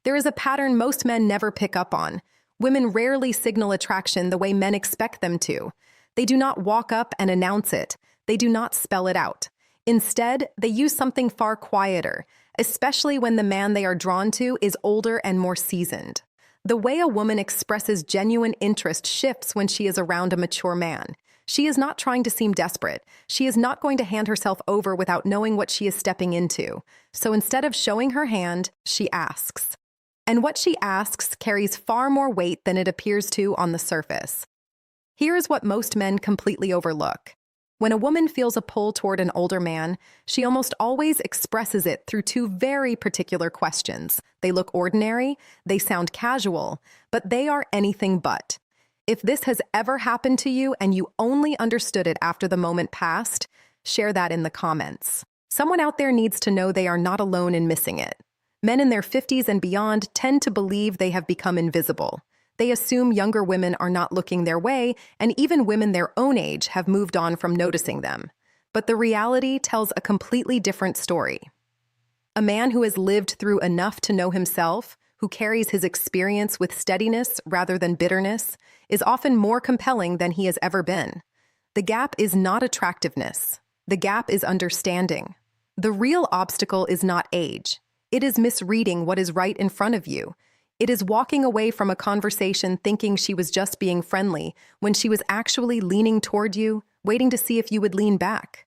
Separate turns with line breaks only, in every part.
There is a pattern most men never pick up on. Women rarely signal attraction the way men expect them to. They do not walk up and announce it. They do not spell it out. Instead, they use something far quieter, especially when the man they are drawn to is older and more seasoned. The way a woman expresses genuine interest shifts when she is around a mature man. She is not trying to seem desperate. She is not going to hand herself over without knowing what she is stepping into. So instead of showing her hand, she asks. And what she asks carries far more weight than it appears to on the surface. Here is what most men completely overlook. When a woman feels a pull toward an older man, she almost always expresses it through two very particular questions. They look ordinary, they sound casual, but they are anything but. If this has ever happened to you and you only understood it after the moment passed, share that in the comments. Someone out there needs to know they are not alone in missing it. Men in their 50s and beyond tend to believe they have become invisible. They assume younger women are not looking their way, and even women their own age have moved on from noticing them. But the reality tells a completely different story. A man who has lived through enough to know himself, who carries his experience with steadiness rather than bitterness, is often more compelling than he has ever been. The gap is not attractiveness. The gap is understanding. The real obstacle is not age. It is misreading what is right in front of you. It is walking away from a conversation thinking she was just being friendly when she was actually leaning toward you, waiting to see if you would lean back.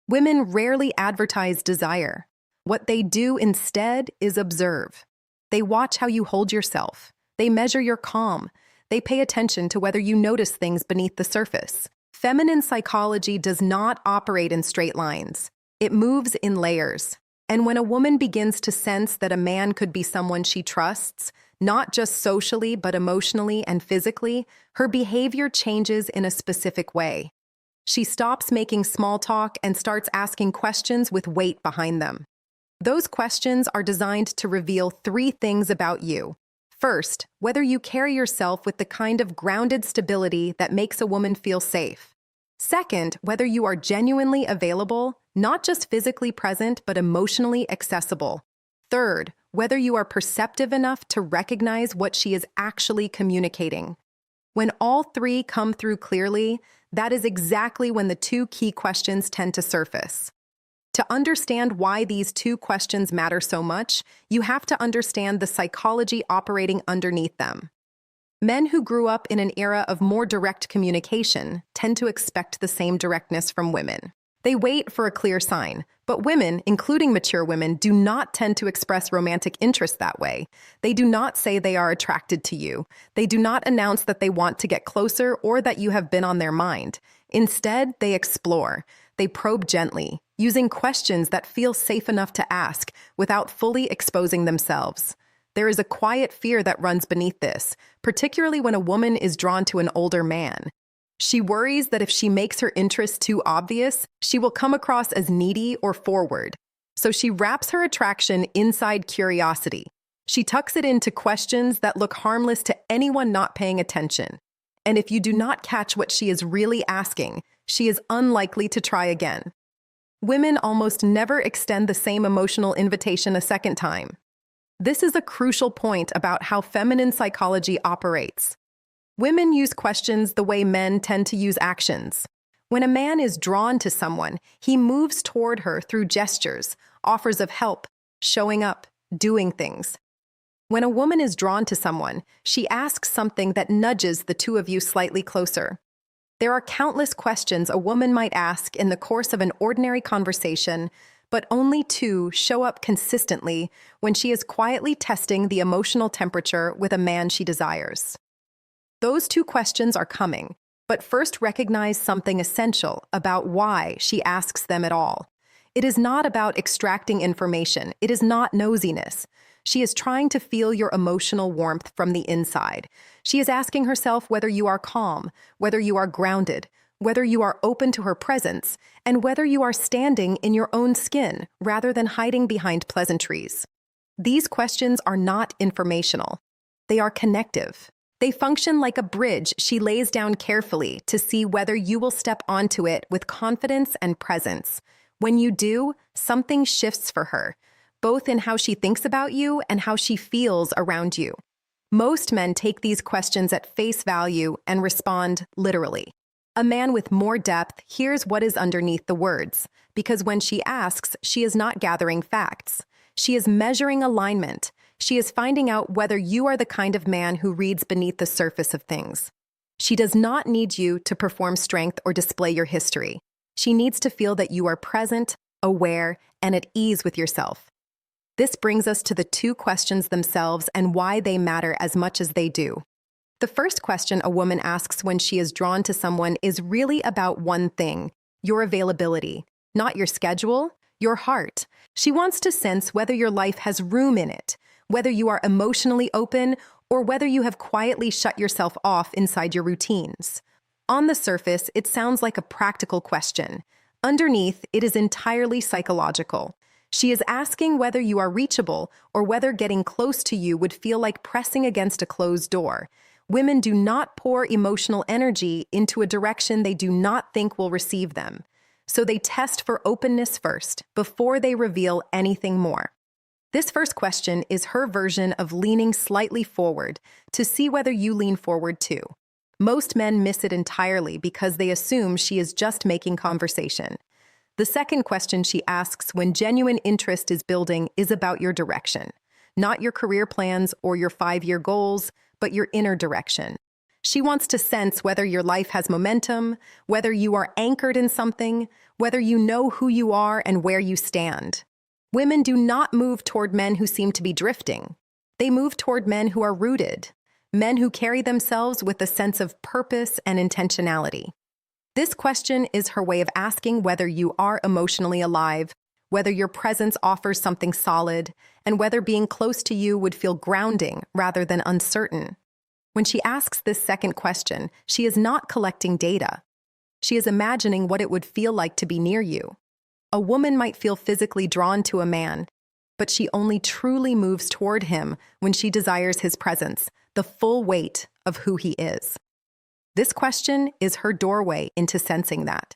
Women rarely advertise desire. What they do instead is observe. They watch how you hold yourself. They measure your calm. They pay attention to whether you notice things beneath the surface. Feminine psychology does not operate in straight lines. It moves in layers. And when a woman begins to sense that a man could be someone she trusts, not just socially but emotionally and physically, her behavior changes in a specific way. She stops making small talk and starts asking questions with weight behind them. Those questions are designed to reveal three things about you. First, whether you carry yourself with the kind of grounded stability that makes a woman feel safe. Second, whether you are genuinely available, not just physically present but emotionally accessible. Third, whether you are perceptive enough to recognize what she is actually communicating. When all three come through clearly, that is exactly when the two key questions tend to surface. To understand why these two questions matter so much, you have to understand the psychology operating underneath them. Men who grew up in an era of more direct communication tend to expect the same directness from women. They wait for a clear sign, but women, including mature women, do not tend to express romantic interest that way. They do not say they are attracted to you. They do not announce that they want to get closer or that you have been on their mind. Instead, they explore. They probe gently, using questions that feel safe enough to ask without fully exposing themselves. There is a quiet fear that runs beneath this, particularly when a woman is drawn to an older man. She worries that if she makes her interest too obvious, she will come across as needy or forward. So she wraps her attraction inside curiosity. She tucks it into questions that look harmless to anyone not paying attention. And if you do not catch what she is really asking, she is unlikely to try again. Women almost never extend the same emotional invitation a second time. This is a crucial point about how feminine psychology operates. Women use questions the way men tend to use actions. When a man is drawn to someone, he moves toward her through gestures, offers of help, showing up, doing things. When a woman is drawn to someone, she asks something that nudges the two of you slightly closer. There are countless questions a woman might ask in the course of an ordinary conversation, but only two show up consistently when she is quietly testing the emotional temperature with a man she desires. Those two questions are coming, but first recognize something essential about why she asks them at all. It is not about extracting information. It is not nosiness. She is trying to feel your emotional warmth from the inside. She is asking herself whether you are calm, whether you are grounded, whether you are open to her presence, and whether you are standing in your own skin rather than hiding behind pleasantries. These questions are not informational. They are connective. They function like a bridge she lays down carefully to see whether you will step onto it with confidence and presence. When you do, something shifts for her. both in how she thinks about you and how she feels around you. Most men take these questions at face value and respond literally. A man with more depth hears what is underneath the words, because when she asks, she is not gathering facts. She is measuring alignment. She is finding out whether you are the kind of man who reads beneath the surface of things. She does not need you to perform strength or display your history. She needs to feel that you are present, aware, and at ease with yourself. This brings us to the two questions themselves and why they matter as much as they do. The first question a woman asks when she is drawn to someone is really about one thing: your availability, not your schedule, your heart. She wants to sense whether your life has room in it, whether you are emotionally open, or whether you have quietly shut yourself off inside your routines. On the surface, it sounds like a practical question. Underneath, it is entirely psychological. She is asking whether you are reachable or whether getting close to you would feel like pressing against a closed door. Women do not pour emotional energy into a direction they do not think will receive them. So they test for openness first, before they reveal anything more. This first question is her version of leaning slightly forward to see whether you lean forward too. Most men miss it entirely because they assume she is just making conversation. The second question she asks when genuine interest is building is about your direction, not your career plans or your 5-year goals, but your inner direction. She wants to sense whether your life has momentum, whether you are anchored in something, whether you know who you are and where you stand. Women do not move toward men who seem to be drifting. They move toward men who are rooted, men who carry themselves with a sense of purpose and intentionality. This question is her way of asking whether you are emotionally alive, whether your presence offers something solid, and whether being close to you would feel grounding rather than uncertain. When she asks this second question, she is not collecting data. She is imagining what it would feel like to be near you. A woman might feel physically drawn to a man, but she only truly moves toward him when she desires his presence, the full weight of who he is. This question is her doorway into sensing that.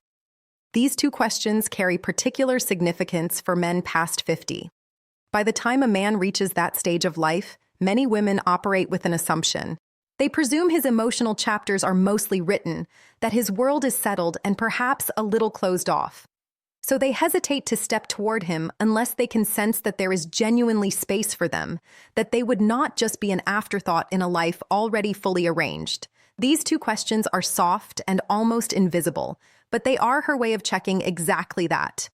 These two questions carry particular significance for men past 50. By the time a man reaches that stage of life, many women operate with an assumption. They presume his emotional chapters are mostly written, that his world is settled and perhaps a little closed off. So they hesitate to step toward him unless they can sense that there is genuinely space for them, that they would not just be an afterthought in a life already fully arranged. These two questions are soft and almost invisible, but they are her way of checking exactly that.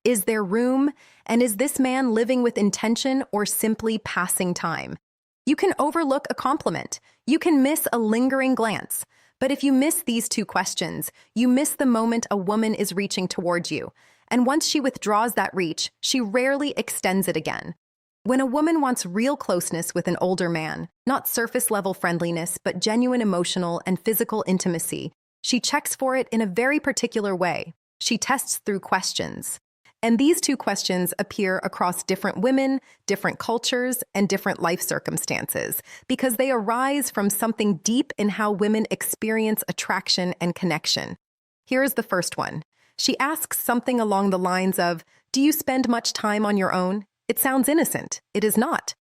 Is there room, and is this man living with intention or simply passing time? You can overlook a compliment. You can miss a lingering glance. But if you miss these two questions, you miss the moment a woman is reaching toward you. And once she withdraws that reach, she rarely extends it again. When a woman wants real closeness with an older man, not surface-level friendliness, but genuine emotional and physical intimacy, she checks for it in a very particular way. She tests through questions. And these two questions appear across different women, different cultures, and different life circumstances, because they arise from something deep in how women experience attraction and connection. Here is the first one. She asks something along the lines of, "Do you spend much time on your own?" It sounds innocent. It is not.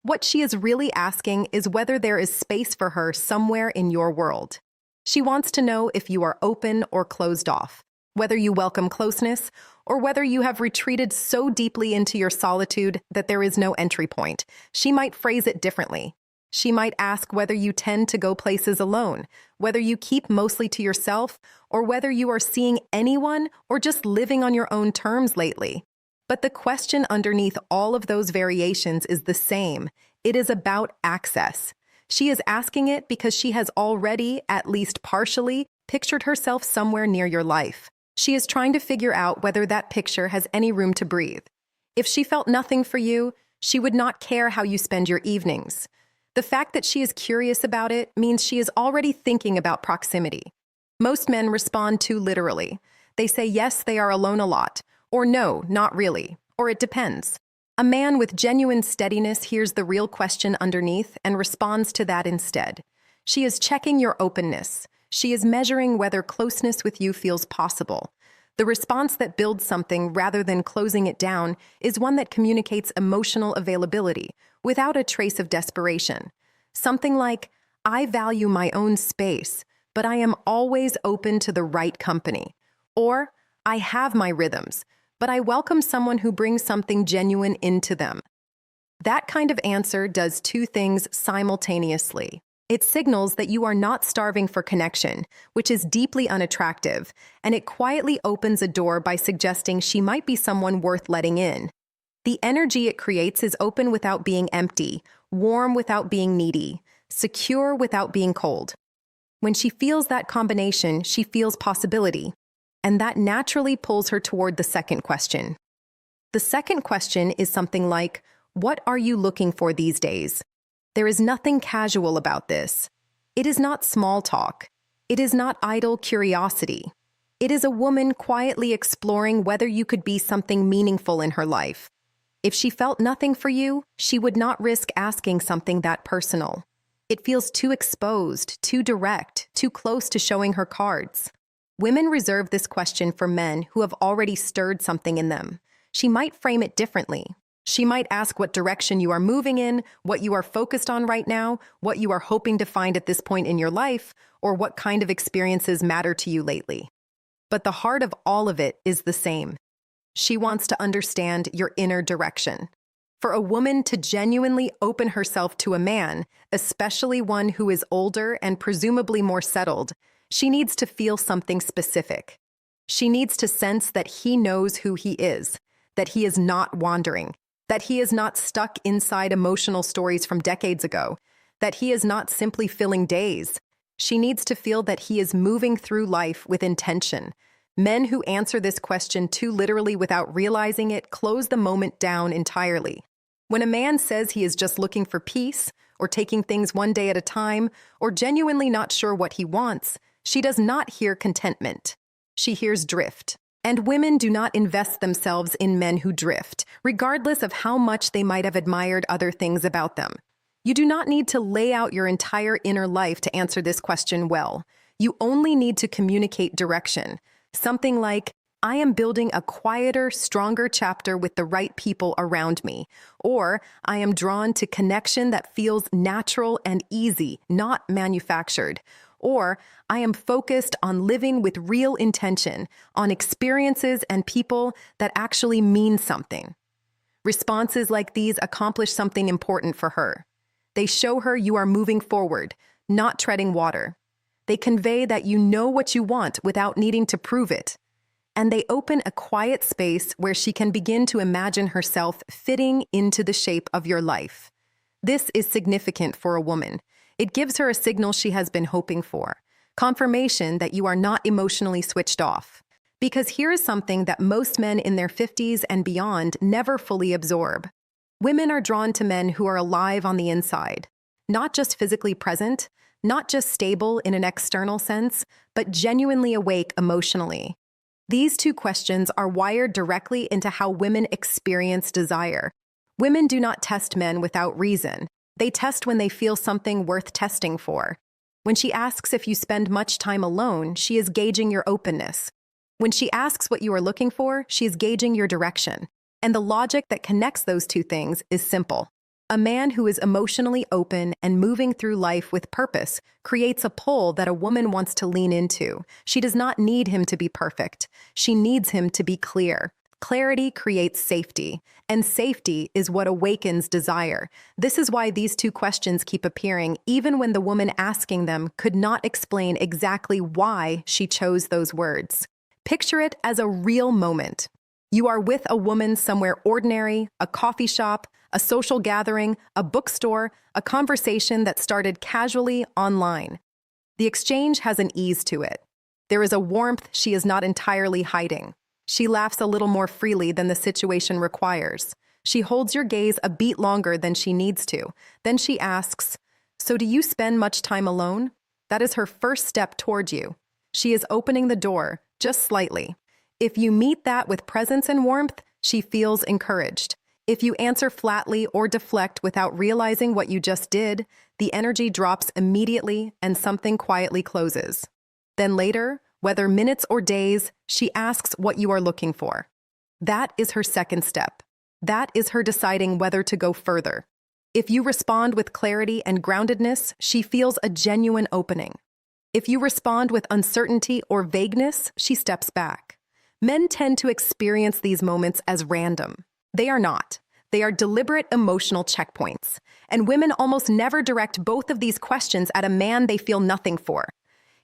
What she is really asking is whether there is space for her somewhere in your world. She wants to know if you are open or closed off, whether you welcome closeness, or whether you have retreated so deeply into your solitude that there is no entry point. She might phrase it differently. She might ask whether you tend to go places alone, whether you keep mostly to yourself, or whether you are seeing anyone or just living on your own terms lately. But the question underneath all of those variations is the same. It is about access. She is asking it because she has already, at least partially, pictured herself somewhere near your life. She is trying to figure out whether that picture has any room to breathe. If she felt nothing for you, she would not care how you spend your evenings. The fact that she is curious about it means she is already thinking about proximity. Most men respond too literally. They say yes, they are alone a lot, or no, not really, or it depends. A man with genuine steadiness hears the real question underneath and responds to that instead. She is checking your openness. She is measuring whether closeness with you feels possible. The response that builds something rather than closing it down is one that communicates emotional availability without a trace of desperation. Something like, I value my own space, but I am always open to the right company. Or, I have my rhythms, but I welcome someone who brings something genuine into them. That kind of answer does two things simultaneously. It signals that you are not starving for connection, which is deeply unattractive, and it quietly opens a door by suggesting she might be someone worth letting in. The energy it creates is open without being empty, warm without being needy, secure without being cold. When she feels that combination, she feels possibility, and that naturally pulls her toward the second question. The second question is something like, what are you looking for these days? There is nothing casual about this. It is not small talk. It is not idle curiosity. It is a woman quietly exploring whether you could be something meaningful in her life. If she felt nothing for you, she would not risk asking something that personal. It feels too exposed, too direct, too close to showing her cards. Women reserve this question for men who have already stirred something in them. She might frame it differently. She might ask what direction you are moving in, what you are focused on right now, what you are hoping to find at this point in your life, or what kind of experiences matter to you lately. But the heart of all of it is the same. She wants to understand your inner direction. For a woman to genuinely open herself to a man, especially one who is older and presumably more settled, she needs to feel something specific. She needs to sense that he knows who he is, that he is not wandering, that he is not stuck inside emotional stories from decades ago, that he is not simply filling days. She needs to feel that he is moving through life with intention. Men who answer this question too literally without realizing it close the moment down entirely. When a man says he is just looking for peace, or taking things one day at a time, or genuinely not sure what he wants, she does not hear contentment. She hears drift. And women do not invest themselves in men who drift, regardless of how much they might have admired other things about them. You do not need to lay out your entire inner life to answer this question well. You only need to communicate direction. Something like, I am building a quieter, stronger chapter with the right people around me. Or, I am drawn to connection that feels natural and easy, not manufactured. Or, I am focused on living with real intention, on experiences and people that actually mean something. Responses like these accomplish something important for her. They show her you are moving forward, not treading water. They convey that you know what you want without needing to prove it. And they open a quiet space where she can begin to imagine herself fitting into the shape of your life. This is significant for a woman. It gives her a signal she has been hoping for, confirmation that you are not emotionally switched off. Because here is something that most men in their 50s and beyond never fully absorb. Women are drawn to men who are alive on the inside, not just physically present, not just stable in an external sense, but genuinely awake emotionally. These two questions are wired directly into how women experience desire. Women do not test men without reason. They test when they feel something worth testing for. When she asks if you spend much time alone, she is gauging your openness. When she asks what you are looking for, she is gauging your direction. And the logic that connects those two things is simple. A man who is emotionally open and moving through life with purpose creates a pull that a woman wants to lean into. She does not need him to be perfect. She needs him to be clear. Clarity creates safety, and safety is what awakens desire. This is why these two questions keep appearing, even when the woman asking them could not explain exactly why she chose those words. Picture it as a real moment. You are with a woman somewhere ordinary, a coffee shop, a social gathering, a bookstore, a conversation that started casually online. The exchange has an ease to it. There is a warmth she is not entirely hiding. She laughs a little more freely than the situation requires. She holds your gaze a beat longer than she needs to. Then she asks, "So do you spend much time alone?" That is her first step toward you. She is opening the door, just slightly. If you meet that with presence and warmth, she feels encouraged. If you answer flatly or deflect without realizing what you just did, the energy drops immediately and something quietly closes. Then later, Whether minutes or days, she asks what you are looking for. That is her second step. That is her deciding whether to go further. If you respond with clarity and groundedness, she feels a genuine opening. If you respond with uncertainty or vagueness, she steps back. Men tend to experience these moments as random. They are not. They are deliberate emotional checkpoints. And women almost never direct both of these questions at a man they feel nothing for.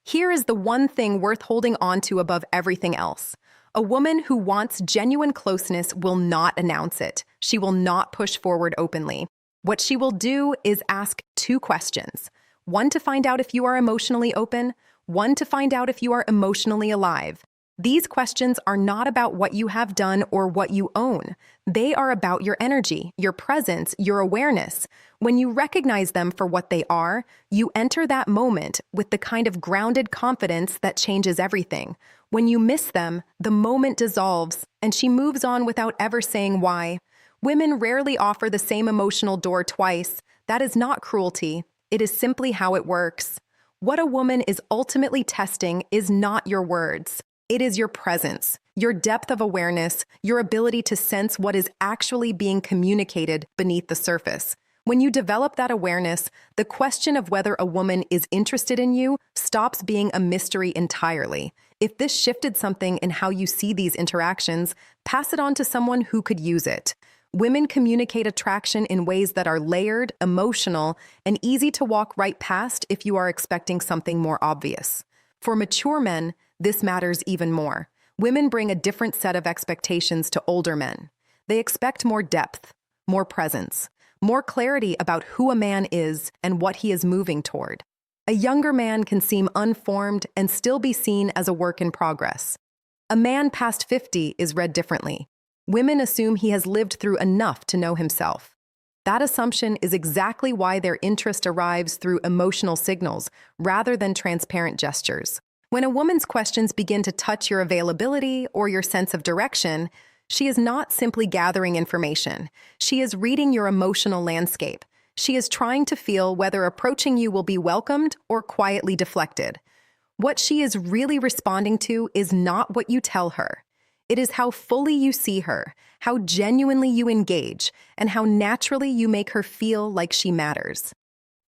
Here is the one thing worth holding on to above everything else. A woman who wants genuine closeness will not announce it. She will not push forward openly. What she will do is ask two questions. One to find out if you are emotionally open, one to find out if you are emotionally alive. These questions are not about what you have done or what you own. They are about your energy, your presence, your awareness. When you recognize them for what they are, you enter that moment with the kind of grounded confidence that changes everything. When you miss them, the moment dissolves, and she moves on without ever saying why. Women rarely offer the same emotional door twice. That is not cruelty. It is simply how it works. What a woman is ultimately testing is not your words. It is your presence, your depth of awareness, your ability to sense what is actually being communicated beneath the surface. When you develop that awareness, the question of whether a woman is interested in you stops being a mystery entirely. If this shifted something in how you see these interactions, pass it on to someone who could use it. Women communicate attraction in ways that are layered, emotional, and easy to walk right past if you are expecting something more obvious. For mature men, this matters even more. Women bring a different set of expectations to older men. They expect more depth, more presence, more clarity about who a man is and what he is moving toward. A younger man can seem unformed and still be seen as a work in progress. A man past 50 is read differently. Women assume he has lived through enough to know himself. That assumption is exactly why their interest arrives through emotional signals rather than transparent gestures. When a woman's questions begin to touch your availability or your sense of direction, she is not simply gathering information. She is reading your emotional landscape. She is trying to feel whether approaching you will be welcomed or quietly deflected. What she is really responding to is not what you tell her. It is how fully you see her, how genuinely you engage, and how naturally you make her feel like she matters.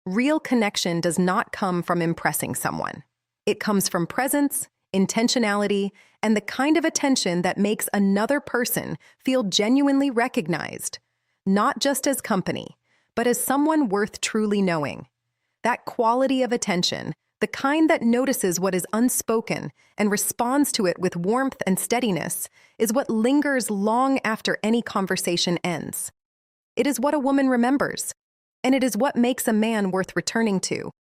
Real connection does not come from impressing someone. It comes from presence, intentionality, and the kind of attention that makes another person feel genuinely recognized, not just as company, but as someone worth truly knowing. That quality of attention, the kind that notices what is unspoken and responds to it with warmth and steadiness, is what lingers long after any conversation ends. It is what a woman remembers, and it is what makes a man worth returning to.